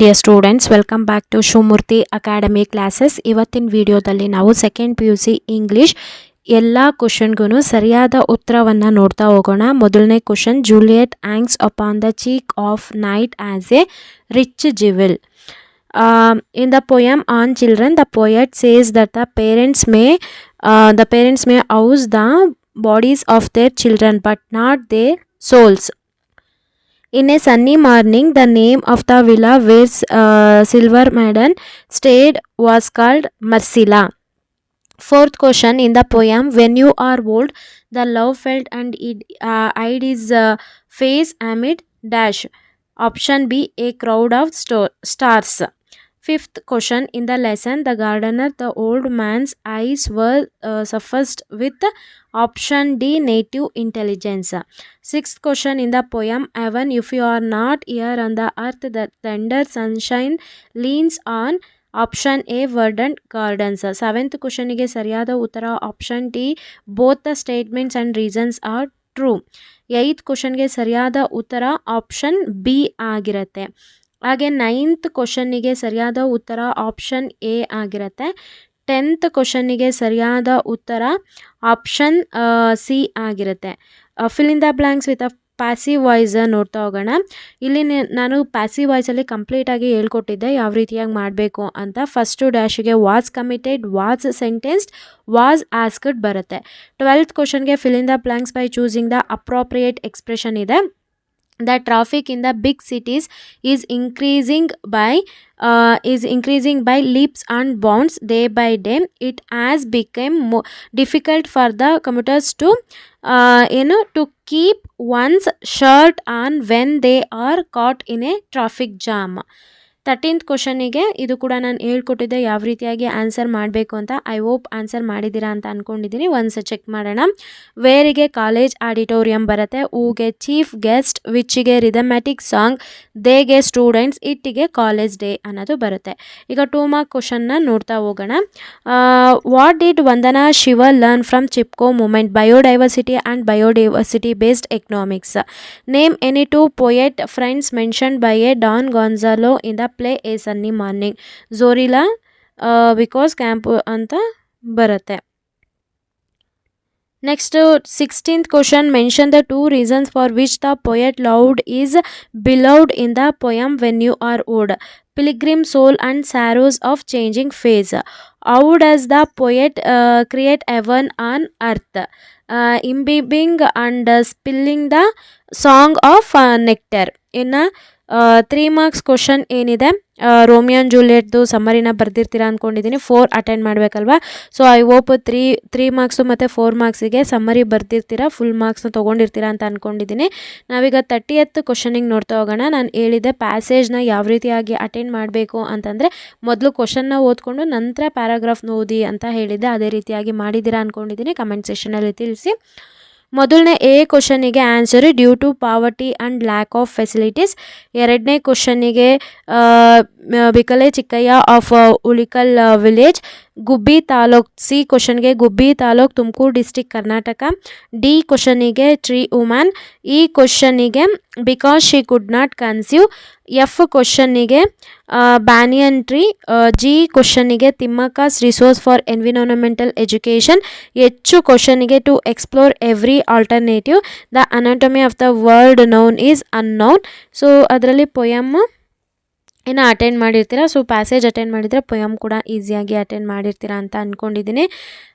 Dear students, welcome back to Shivamurthy academy classes. ಇವತ್ತಿನ ವಿಡಿಯೋದಲ್ಲಿ ನಾವು ಸೆಕೆಂಡ್ PUC ಇಂಗ್ಲೀಷ್ ಎಲ್ಲ ಕ್ವಶನ್ಗೂ ಸರಿಯಾದ ಉತ್ತರವನ್ನು ನೋಡ್ತಾ ಹೋಗೋಣ. ಮೊದಲನೇ question, Juliet hangs upon the cheek of night as a rich jewel. In the poem on children, the poet says that the parents may house the bodies of their children but not their souls. In a sunny morning, the name of the villa where Silver Maiden stayed was called Marsilla. Fourth question, in the poem, when you are old, the love felt and it hid his face amid dash. Option B, a crowd of stars. Fifth question, in the lesson, the gardener, the old man's eyes were suffused with option D, native intelligence. Sixth question, in the poem, even if you are not here on the earth, the tender sunshine leans on option A, verdant gardens. Seventh question ಗೆ ಸರಿಯಾದ ಉತ್ತರ option D, both the statements and reasons are true. Eighth ಕ್ವಶನ್ಗೆ ಸರಿಯಾದ ಉತ್ತರ option B ಆಗಿರುತ್ತೆ. ಹಾಗೆ ninth ಕ್ವಶನ್ನಿಗೆ ಸರಿಯಾದ ಉತ್ತರ ಆಪ್ಷನ್ ಎ ಆಗಿರುತ್ತೆ. 10th ಕ್ವಶನ್ನಿಗೆ ಸರಿಯಾದ ಉತ್ತರ ಆಪ್ಷನ್ ಸಿ ಆಗಿರುತ್ತೆ. Fill in the blanks with a passive voice ನೋಡ್ತಾ ಹೋಗೋಣ. ಇಲ್ಲಿ ನಾನು ಪ್ಯಾಸಿವ್ ವಾಯ್ಸಲ್ಲಿ ಕಂಪ್ಲೀಟಾಗಿ ಹೇಳ್ಕೊಟ್ಟಿದ್ದೆ ಯಾವ ರೀತಿಯಾಗಿ ಮಾಡಬೇಕು ಅಂತ. ಫಸ್ಟು ಡ್ಯಾಶಿಗೆ was committed, was sentenced, was asked ಬರುತ್ತೆ. 12th ಕ್ವಶನ್ಗೆ fill in the blanks by choosing the appropriate expression ಇದೆ. The traffic in the big cities is increasing by leaps and bounds day by day. It has become difficult for the commuters to keep one's shirt on when they are caught in a traffic jam. 13th ಕ್ವಶನಿಗೆ ಇದು ಕೂಡ ನಾನು ಹೇಳ್ಕೊಟ್ಟಿದ್ದೆ ಯಾವ ರೀತಿಯಾಗಿ answer ಮಾಡಬೇಕು ಅಂತ. I hope answer ಮಾಡಿದ್ದೀರಾ ಅಂತ ಅಂದ್ಕೊಂಡಿದ್ದೀನಿ. ಒಂದ್ಸ ಚೆಕ್ ಮಾಡೋಣ. ವೇರಿಗೆ ಕಾಲೇಜ್ ಆಡಿಟೋರಿಯಂ ಬರುತ್ತೆ. ಊಗೆ ಚೀಫ್ ಗೆಸ್ಟ್, ವಿಚ್ಗೆ ರಿದಮ್ಯಾಟಿಕ್ ಸಾಂಗ್, ದೇಗೆ ಸ್ಟೂಡೆಂಟ್ಸ್, ಇಟ್ಟಿಗೆ ಕಾಲೇಜ್ ಡೇ ಅನ್ನೋದು ಬರುತ್ತೆ. ಈಗ 2 ಮಾರ್ಕ್ ಕ್ವಶನ್ನ ನೋಡ್ತಾ ಹೋಗೋಣ. What did Vandana Shiva learn from Chipko movement? Biodiversity and biodiversity based economics. Name any 2 poet friends mentioned by a Don Gonzalo in the play A Sunny Morning. ಝೋರಿಲಾ, because camp ಅಂತ ಬರುತ್ತೆ. Next 16th question, mention the 2 reasons for which the poet loved is beloved in the poem When You Are Old. Pilgrim soul and sorrows of changing phase. How does the poet create heaven on earth? Imbibing and spilling the song of nectar. ಇನ್ನು 3 marks question ಏನಿದೆ, Romeo and ಜೂಲಿಯಟ್ದು ಸಮ್ಮರಿನ ಬರ್ದಿರ್ತೀರಾ ಅಂದ್ಕೊಂಡಿದ್ದೀನಿ. 4 attend ಮಾಡಬೇಕಲ್ವಾ. So I hope 3 marks ಮತ್ತು 4 ಮಾರ್ಕ್ಸಿಗೆ summary ಬರ್ದಿರ್ತೀರಾ, full ಮಾರ್ಕ್ಸ್ನ ತೊಗೊಂಡಿರ್ತೀರಾ ಅಂತ ಅಂದ್ಕೊಂಡಿದ್ದೀನಿ. ನಾವೀಗ 30th ಕ್ವಶನಿಗೆ ನೋಡ್ತಾ ಹೋಗೋಣ. ನಾನು ಹೇಳಿದ್ದೆ ಪ್ಯಾಸೇಜ್ನ ಯಾವ ರೀತಿಯಾಗಿ ಅಟೆಂಡ್ ಮಾಡಬೇಕು ಅಂತಂದರೆ ಮೊದಲು ಕ್ವಶನ್ನ ಓದ್ಕೊಂಡು ನಂತರ ಪ್ಯಾರಾಗ್ರಾಫ್ನ ಓದಿ ಅಂತ ಹೇಳಿದ್ದೆ. ಅದೇ ರೀತಿಯಾಗಿ ಮಾಡಿದ್ದೀರಾ ಅಂದ್ಕೊಂಡಿದ್ದೀನಿ. ಕಮೆಂಟ್ ಸೆಷನಲ್ಲಿ ತಿಳಿಸಿ. ಮೊದಲನೇ ಎ ಕ್ವಶನಿಗೆ answer due to poverty and lack of facilities. ಎರಡನೇ ಕ್ವಶನಿಗೆ Bikkala Chikkaiah of Hulikal village, Gubbi taluk. C ಕ್ವಶನ್ಗೆ ಗುಬ್ಬಿ ತಾಲೂಕ್, ತುಮಕೂರು ಡಿಸ್ಟಿಕ್, ಕರ್ನಾಟಕ. ಡಿ ಕ್ವಶನಿಗೆ ಟ್ರೀ ವುಮನ್. ಈ ಕ್ವಶನಿಗೆ because she could not conceive. F ಕ್ವಶನಿಗೆ ಬ್ಯಾನಿಯನ್ ಟ್ರೀ. ಜಿ ಕ್ವಶನಿಗೆ Thimmakka's resource for environmental education. H ಕ್ವಶನಿಗೆ to explore every alternative. The anatomy of the world noun is unknown. So ಅದರಲ್ಲಿ poem ಇನ್ನು attend ಮಾಡಿರ್ತೀರ. So passage attend ಮಾಡಿದರೆ poem ಕೂಡ ಈಸಿಯಾಗಿ attend ಮಾಡಿರ್ತೀರ ಅಂತ ಅಂದ್ಕೊಂಡಿದ್ದೀನಿ.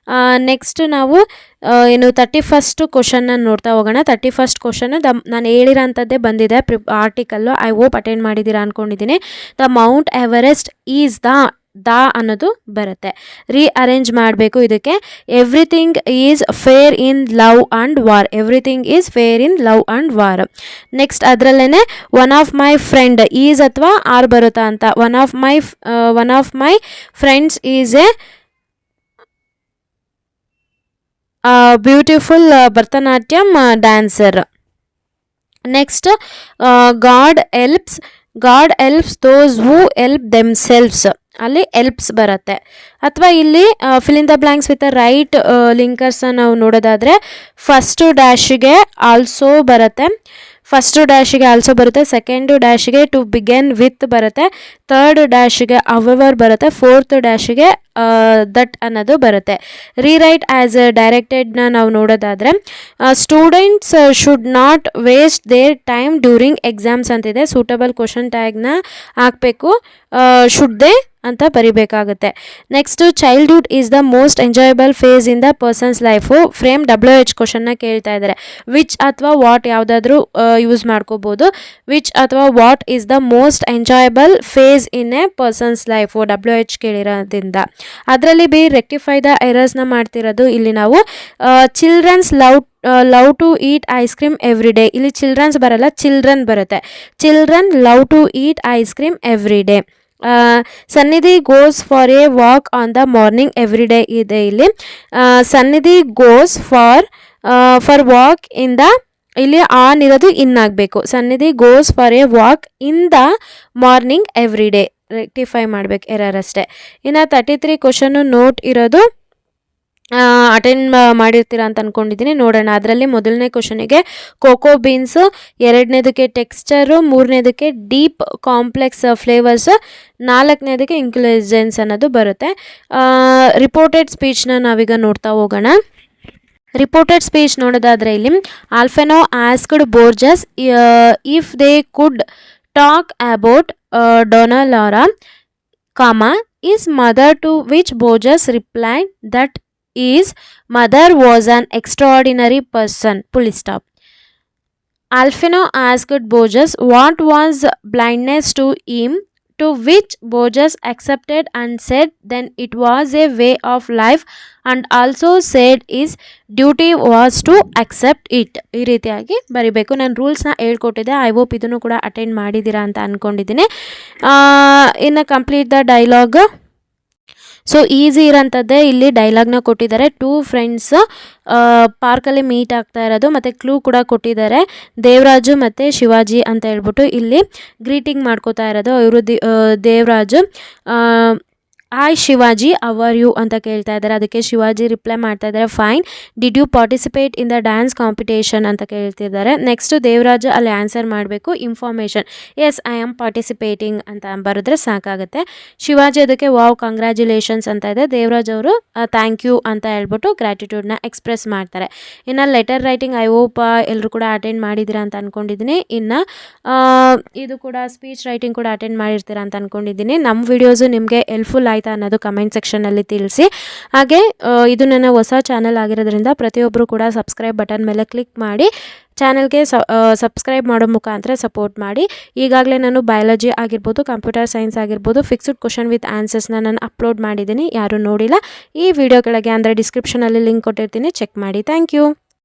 ನೆಕ್ಸ್ಟ್ ನಾವು 31st ಕ್ವಶನ್ನ ನೋಡ್ತಾ ಹೋಗೋಣ. 31st ಕ್ವಶನ್ ನಾನು ಹೇಳಿರೋಂಥದ್ದೇ ಬಂದಿದೆ ಆರ್ಟಿಕಲ್ಲು. ಐ ಹೋಪ್ ಅಟೆಂಡ್ ಮಾಡಿದ್ದೀರಾ ಅಂದ್ಕೊಂಡಿದ್ದೀನಿ. The Mount Everest is the ಅನ್ನೋದು ಬರುತ್ತೆ. ರೀಅರೇಂಜ್ ಮಾಡಬೇಕು ಇದಕ್ಕೆ. Everything is fair in love and war. Everything is fair in love and war. Next ಅದರಲ್ಲೇ one of my friend is ಅಥವಾ ಆರ್ ಬರುತ್ತಾ ಅಂತ. One of my friends is a beautiful Bharatanatyam dancer. Next God helps those who help themselves. ಅಲ್ಲಿ helps ಬರುತ್ತೆ. ಅಥವಾ ಇಲ್ಲಿ fill in the blanks with right ಲಿಂಕರ್ಸ್ನ ನಾವು ನೋಡೋದಾದರೆ ಫಸ್ಟು ಡ್ಯಾಶಿಗೆ ಆಲ್ಸೋ ಬರುತ್ತೆ. ಫಸ್ಟ್ ಡ್ಯಾಶಿಗೆ ಆಲ್ಸೋ ಬರುತ್ತೆ, ಸೆಕೆಂಡ್ ಡ್ಯಾಶಿಗೆ ಟು ಬಿಗೆನ್ ವಿತ್ ಬರುತ್ತೆ, ಥರ್ಡ್ ಡ್ಯಾಶಿಗೆ ಅವರ್ ಬರುತ್ತೆ, ಫೋರ್ತ್ ಡ್ಯಾಶಿಗೆ ದಟ್ ಅನ್ನೋದು ಬರುತ್ತೆ. ರೀರೈಟ್ ಆ್ಯಸ್ ಡೈರೆಕ್ಟೆಡ್ನ ನಾವು ನೋಡೋದಾದರೆ students should not waste their time during exams ಅಂತಿದೆ. ಸೂಟಬಲ್ ಕ್ವಶನ್ ಟ್ಯಾಗ್ನ ಹಾಕಬೇಕು, ಶುಡ್ ದೇ ಅಂತ ಬರಿಬೇಕಾಗುತ್ತೆ. Next childhood is the most enjoyable phase in the person's life. Frame WH ಕ್ವಶನ್ನ ಕೇಳ್ತಾ ಇದ್ದಾರೆ. ವಿಚ್ ಅಥವಾ ವಾಟ್ ಯಾವುದಾದ್ರೂ ಯೂಸ್ ಮಾಡ್ಕೋಬೋದು. ವಿಚ್ ಅಥವಾ what is the most enjoyable phase in a person's life WH ಕೇಳಿರೋದ್ರಿಂದ. ಅದರಲ್ಲಿ ರೆಕ್ಟಿಫೈ ದ ಎರರ್ಸ್ನ ಮಾಡ್ತಿರೋದು ಇಲ್ಲಿ ನಾವು. Childrens love to eat ice cream every day. ಇಲ್ಲಿ ಚಿಲ್ಡ್ರನ್ಸ್ ಬರಲ್ಲ, ಚಿಲ್ಡ್ರನ್ ಬರುತ್ತೆ. Children love to eat ice cream every day. Sannidhi goes for a walk on the morning every day ಇದೆ ಇಲ್ಲಿ. Sannidhi goes for walk in the, ಇಲ್ಲಿ on ಇರೋದು in ಆಗಬೇಕು. Sannidhi goes for a walk in the morning every day. Rectify ಮಾಡಬೇಕು, error ಅಷ್ಟೇ. ಇನ್ನು 33 ಕ್ವಶನ್ನು note ಇರೋದು ಅಟೆಂಡ್ ಮಾಡಿರ್ತೀರಾ ಅಂತ ಅಂದ್ಕೊಂಡಿದ್ದೀನಿ. ನೋಡೋಣ. ಅದರಲ್ಲಿ ಮೊದಲನೇ ಕ್ವಶನಿಗೆ ಕೋಕೋ ಬೀನ್ಸ್, ಎರಡನೇದಕ್ಕೆ ಟೆಕ್ಸ್ಚರು, ಮೂರನೇದಕ್ಕೆ ಡೀಪ್ ಕಾಂಪ್ಲೆಕ್ಸ್ ಫ್ಲೇವರ್ಸ್, ನಾಲ್ಕನೇದಕ್ಕೆ ಇಂಟೆಲಿಜೆನ್ಸ್ ಅನ್ನೋದು ಬರುತ್ತೆ. ರಿಪೋರ್ಟೆಡ್ ಸ್ಪೀಚ್ನ ನಾವೀಗ ನೋಡ್ತಾ ಹೋಗೋಣ. ರಿಪೋರ್ಟೆಡ್ ಸ್ಪೀಚ್ ನೋಡೋದಾದರೆ ಇಲ್ಲಿ ಆಲ್ಫೆನೋ asked Borges if they could talk about Dona Lara, is mother, to which Borges replied that his mother was an extraordinary person. Full stop. Alfino asked Borges what was blindness to him, to which Borges accepted and said then it was a way of life, and also said his duty was to accept it. ಈ ರೀತಿಯಾಗಿ ಬರಿಬೇಕು. ನಾನು ರೂಲ್ಸ್ನ ಹೇಳ್ಕೊಟ್ಟಿದ್ದೆ. I hope ಇದನ್ನು ಕೂಡ attend ಮಾಡಿದ್ದೀರಾ ಅಂತ ಅಂದ್ಕೊಂಡಿದ್ದೀನಿ. ಇನ್ನು complete the dialogue. So easy ಇರೋಂಥದ್ದೇ ಇಲ್ಲಿ ಡೈಲಾಗ್ನ ಕೊಟ್ಟಿದ್ದಾರೆ. 2 ಫ್ರೆಂಡ್ಸ್ ಪಾರ್ಕಲ್ಲಿ ಮೀಟ್ ಆಗ್ತಾ ಇರೋದು, ಮತ್ತು ಕ್ಲೂ ಕೂಡ ಕೊಟ್ಟಿದ್ದಾರೆ. ದೇವರಾಜು ಮತ್ತು ಶಿವಾಜಿ ಅಂತ ಹೇಳ್ಬಿಟ್ಟು ಇಲ್ಲಿ ಗ್ರೀಟಿಂಗ್ ಮಾಡ್ಕೋತಾ ಇರೋದು. ಇವರು Devaraju hi Shivaji how are you ಅಂತ ಕೇಳ್ತಾ ಇದ್ದಾರೆ. ಅದಕ್ಕೆ ಶಿವಾಜಿ ರಿಪ್ಲೈ ಮಾಡ್ತಾ ಇದ್ದಾರೆ fine. Did you participate in the dance competition ಅಂತ ಕೇಳ್ತಿದ್ದಾರೆ. ನೆಕ್ಸ್ಟು ದೇವರಾಜು ಅಲ್ಲಿ ಆನ್ಸರ್ ಮಾಡಬೇಕು information, yes I am participating ಅಂತ ಬರೆದ್ರೆ ಸಾಕಾಗುತ್ತೆ. ಶಿವಾಜಿ ಅದಕ್ಕೆ ವಾವ್ ಕಂಗ್ರ್ಯಾಚುಲೇಷನ್ಸ್ ಅಂತ ಇದೆ. ದೇವರಾಜ್ ಅವರು ಥ್ಯಾಂಕ್ ಯು ಅಂತ ಹೇಳ್ಬಿಟ್ಟು ಗ್ರ್ಯಾಟಿಟ್ಯೂಡ್ನ ಎಕ್ಸ್ಪ್ರೆಸ್ ಮಾಡ್ತಾರೆ. ಇನ್ನು ಲೆಟರ್ ರೈಟಿಂಗ್ ಐ ಹೋಪ್ ಎಲ್ಲರೂ ಕೂಡ ಅಟೆಂಡ್ ಮಾಡಿದ್ದೀರಾ ಅಂತ ಅಂದ್ಕೊಂಡಿದ್ದೀನಿ. ಇನ್ನು ಇದು ಕೂಡ ಸ್ಪೀಚ್ ರೈಟಿಂಗ್ ಕೂಡ ಅಟೆಂಡ್ ಮಾಡಿರ್ತೀರಾ ಅಂತ ಅಂದ್ಕೊಂಡಿದ್ದೀನಿ. ನಮ್ಮ ವಿಡಿಯೋಸು ನಿಮಗೆ ಹೆಲ್ಪ್ಫುಲ್ ಆಯಿತಾ ಅನ್ನೋದು ಕಮೆಂಟ್ ಸೆಕ್ಷನಲ್ಲಿ ತಿಳಿಸಿ. ಹಾಗೆ ಇದು ನನ್ನ ಹೊಸ ಚಾನಲ್ ಆಗಿರೋದ್ರಿಂದ ಪ್ರತಿಯೊಬ್ಬರು ಕೂಡ ಸಬ್ಸ್ಕ್ರೈಬ್ ಬಟನ್ ಮೇಲೆ ಕ್ಲಿಕ್ ಮಾಡಿ ಚಾನಲ್ಗೆ ಸಬ್ಸ್ಕ್ರೈಬ್ ಮಾಡೋ ಮುಖಾಂತರ ಸಪೋರ್ಟ್ ಮಾಡಿ. ಈಗಾಗಲೇ ನಾನು ಬಯಾಲಜಿ ಆಗಿರ್ಬೋದು, ಕಂಪ್ಯೂಟರ್ ಸೈನ್ಸ್ ಆಗಿರ್ಬೋದು, ಫಿಕ್ಸ್ಡ್ ಕ್ವಶನ್ ವಿತ್ ಆನ್ಸರ್ಸ್ನ ನಾನು ಅಪ್ಲೋಡ್ ಮಾಡಿದ್ದೀನಿ. ಯಾರೂ ನೋಡಿಲ್ಲ ಈ ವಿಡಿಯೋ ಕೆಳಗೆ ಅಂದರೆ ಡಿಸ್ಕ್ರಿಪ್ಷನಲ್ಲಿ ಲಿಂಕ್ ಕೊಟ್ಟಿರ್ತೀನಿ, ಚೆಕ್ ಮಾಡಿ. Thank you.